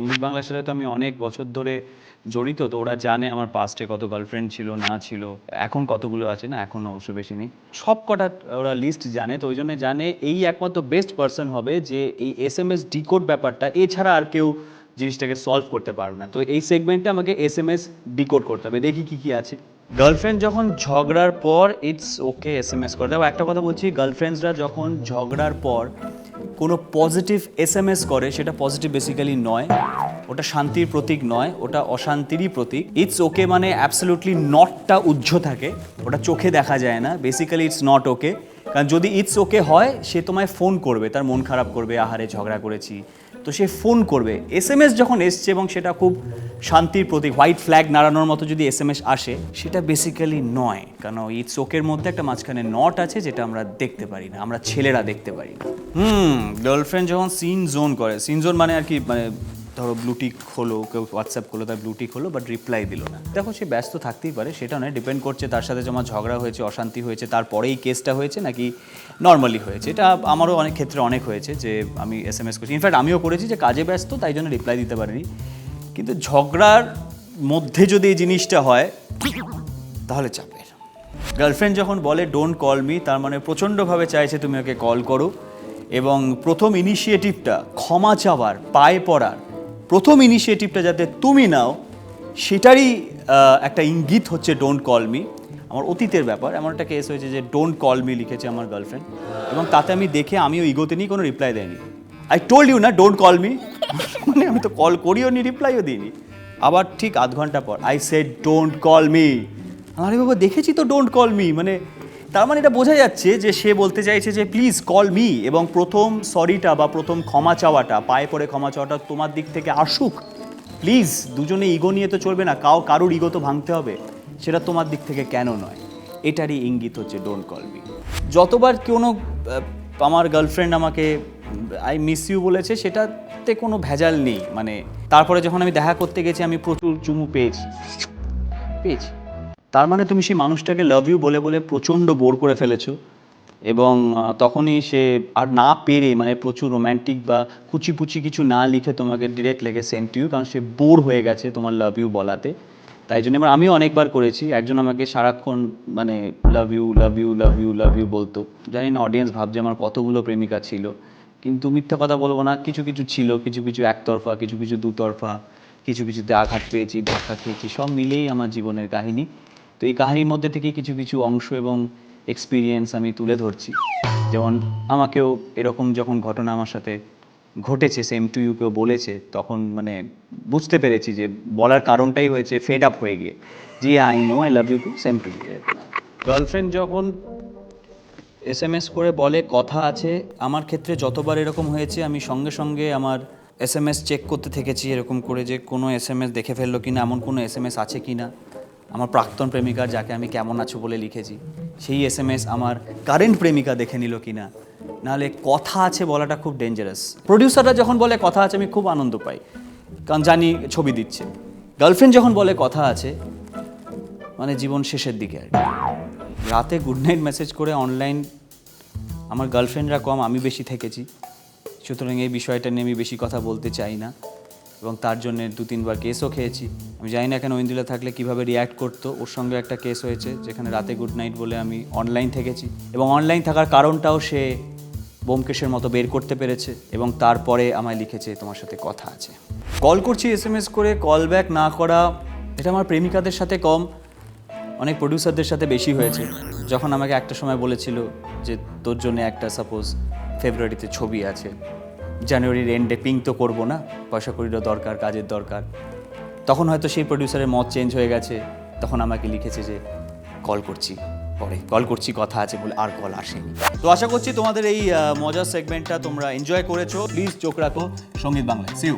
সঙ্গীত বাংলার সাথে তো আমি অনেক বছর ধরে জড়িত, তো ওরা জানে আমার পাস্টে কত গার্লফ্রেন্ড ছিল না ছিল, এখন কতগুলো আছে, না এখন অবশ্য বেশি নেই, সব কটা ওরা লিস্ট জানে। তো ওই জন্য জানে এই একমাত্র বেস্ট পার্সন হবে যে এই SMS ডিকোড ব্যাপারটা এছাড়া আর কেউ জিনিসটাকে সলভ করতে পারবে না। তো এই সেগমেন্টে আমাকে SMS ডিকোড করতে হবে, দেখি কি কি আছে। গার্লফ্রেন্ড যখন ঝগড়ার পর ইটস ওকে SMS করে দেবো। একটা কথা বলছি, গার্লফ্রেন্ডসরা যখন ঝগড়ার পর কোনো পজিটিভ SMS করে সেটা পজিটিভ বেসিক্যালি নয়, ওটা শান্তির প্রতীক নয়, ওটা অশান্তিরই প্রতীক। ইটস ওকে মানে অ্যাবসলিউটলি নটটা উজ্জ্ব থাকে, ওটা চোখে দেখা যায় না, বেসিক্যালি ইটস নট ওকে। কারণ যদি ইটস ওকে হয় সে তোমায় ফোন করবে, তার মন খারাপ করবে, আহারে ঝগড়া করেছি, তো সে ফোন করবে। SMS যখন এসছে এবং সেটা খুব শান্তির প্রতীক, হোয়াইট ফ্ল্যাগ নাড়ানোর মতো যদি SMS আসে, সেটা বেসিক্যালি নয়। কারণ ইটস ওকের মধ্যে একটা মাঝখানে নট আছে যেটা আমরা দেখতে পারি না, আমরা ছেলেরা দেখতে পারি না। গার্লফ্রেন্ড যখন সিন জোন করে, সিন জোন মানে আর কি, মানে ধরো ব্লুটিক হলো, কেউ হোয়াটসঅ্যাপ করলো, তার ব্লুটিক হলো বাট রিপ্লাই দিল না। দেখো সে ব্যস্ত থাকতেই পারে, সেটা নয়, ডিপেন্ড করছে তার সাথে যেমন ঝগড়া হয়েছে, অশান্তি হয়েছে, তারপরেই কেসটা হয়েছে নাকি নর্মালি হয়েছে। এটা আমারও অনেক ক্ষেত্রে অনেক হয়েছে যে আমি SMS করছি, ইনফ্যাক্ট আমিও করেছি যে কাজে ব্যস্ত তাই জন্য রিপ্লাই দিতে পারিনি। কিন্তু ঝগড়ার মধ্যে যদি এই জিনিসটা হয় তাহলে চাপের। গার্লফ্রেন্ড যখন বলে ডোন্ট কল মি, তার মানে প্রচণ্ডভাবে চাইছে তুমি ওকে কল করো, এবং প্রথম ইনিশিয়েটিভটা ক্ষমা চাওয়ার, পায়ে পড়ার প্রথম ইনিশিয়েটিভটা যাতে তুমি নাও, সেটারই একটা ইঙ্গিত হচ্ছে ডোন্ট কল মি। আমার অতীতের ব্যাপার, এমন একটা কেস হয়েছে যে ডোন্ট কল মি লিখেছে আমার গার্লফ্রেন্ড, এবং তাতে আমি দেখে আমিও ইগোতে নিয়ে কোনো রিপ্লাই দেয়নি। আই টোল্ড ইউ না ডোন্ট কল মি, মানে আমি তো কল করিও নি, রিপ্লাইও দিইনি। আবার ঠিক আধ ঘন্টা পর I said don't call me. আরে বাবা দেখেছি তো ডোন্ট কল মি, মানে তার মানে এটা বোঝা যাচ্ছে যে সে বলতে চাইছে যে প্লিজ কল মি, এবং প্রথম সরিটা বা প্রথম ক্ষমা চাওয়াটা, পায়ে পড়ে ক্ষমা চাওয়াটা তোমার দিক থেকে আসুক। প্লিজ, দুজনে ইগো নিয়ে তো চলবে না, কারুর ইগো তো ভাঙতে হবে, সেটা তোমার দিক থেকে কেন নয়, এটারই ইঙ্গিত হচ্ছে ডোন্ট কল মি। যতবার কোনো আমার গার্লফ্রেন্ড আমাকে আই মিস ইউ বলেছে সেটাতে কোনো ভেজাল নেই, মানে তারপরে যখন আমি দেখা করতে গেছি আমি প্রচুর চুমু পেয়েছি। তার মানে তুমি সেই মানুষটাকে লাভ ইউ বলে বলে প্রচণ্ড বোর করে ফেলেছো, এবং তখনই সে আর না পেরে, মানে প্রচুর রোম্যান্টিক বা কুচিপুচি কিছু না লিখে তোমাকে ডিরেক্ট লেগে সেন্ড টু ইউ, কারণ সে বোর হয়ে গেছে তোমার লাভ ইউ বলাতে। তাই জন্য এবার আমিও অনেকবার করেছি, একজন আমাকে সারাক্ষণ মানে love you love you love you love you বলতো। জানি না অডিয়েন্স ভাবছে আমার কতগুলো প্রেমিকা ছিল, কিন্তু মিথ্যা কথা বলবো না, কিছু কিছু ছিল, কিছু কিছু একতরফা, কিছু কিছু দুতরফা, কিছু কিছুতে আঘাত পেয়েছি, ধাক্কা খেয়েছি, সব মিলেই আমার জীবনের কাহিনী। তো এই কাহিনীর মধ্যে থেকে কিছু কিছু অংশ এবং এক্সপিরিয়েন্স আমি তুলে ধরছি। যেমন আমাকেও এরকম যখন ঘটনা আমার সাথে ঘটেছে, সেম টু ইউ কেউ বলেছে, তখন মানে বুঝতে পেরেছি যে বলার কারণটাই হয়েছে ফেড আপ হয়ে গিয়ে, জি I know I love you too, same to you. Girlfriend যখন SMS করে বলে কথা আছে, আমার ক্ষেত্রে যতবার এরকম হয়েছে আমি সঙ্গে সঙ্গে আমার SMS চেক করতে থেকেছি এরকম করে যে কোনো SMS দেখে ফেললো কি না, এমন কোনো SMS আছে কি না আমার প্রাক্তন প্রেমিকার, যাকে আমি কেমন আছো বলে লিখেছি, সেই SMS আমার কারেন্ট প্রেমিকা দেখে নিল কি না। নাহলে কথা আছে বলাটা খুব ডেঞ্জারাস। প্রডিউসাররা যখন বলে কথা আছে আমি খুব আনন্দ পাই, কারণ জানি ছবি দিচ্ছে। গার্লফ্রেন্ড যখন বলে কথা আছে মানে জীবন শেষের দিকে আর কি। রাতে গুড নাইট মেসেজ করে অনলাইন আমার গার্লফ্রেন্ডরা কম, আমি বেশি থেকেছি, সুতরাং এই বিষয়টা নিয়ে আমি বেশি কথা বলতে চাই না, এবং তার জন্য 2-3বার কেসও খেয়েছি। আমি জানি না এখানে ঐন্দ্রিলা থাকলে কীভাবে রিয়্যাক্ট করতো। ওর সঙ্গে একটা কেস হয়েছে যেখানে রাতে গুড নাইট বলে আমি অনলাইন থেকেছি, এবং অনলাইন থাকার কারণটাও সে ব্যোমকেশের মতো বের করতে পেরেছে, এবং তারপরে আমায় লিখেছে তোমার সাথে কথা আছে। কল করছি SMS করে, কল ব্যাক না করা, এটা আমার প্রেমিকাদের সাথে কম, অনেক প্রডিউসারদের সাথে বেশি হয়েছে। যখন আমাকে একটা সময় বলেছিল যে তোর জন্য একটা সাপোজ ফেব্রুয়ারিতে ছবি আছে, জানুয়ারির এন্ডে পিং তো করবো না, পয়সা কড়িরও দরকার, কাজের দরকার, তখন হয়তো সেই প্রডিউসারের মত চেঞ্জ হয়ে গেছে, তখন আমাকে লিখেছে যে কল করছি, পরে কল করছি, কথা আছে বলে আর কল আসেনি। তো আশা করছি তোমাদের এই মজার সেগমেন্টটা তোমরা এনজয় করেছো। প্লিজ চোখ রাখো সঙ্গীত বাংলায়। See you.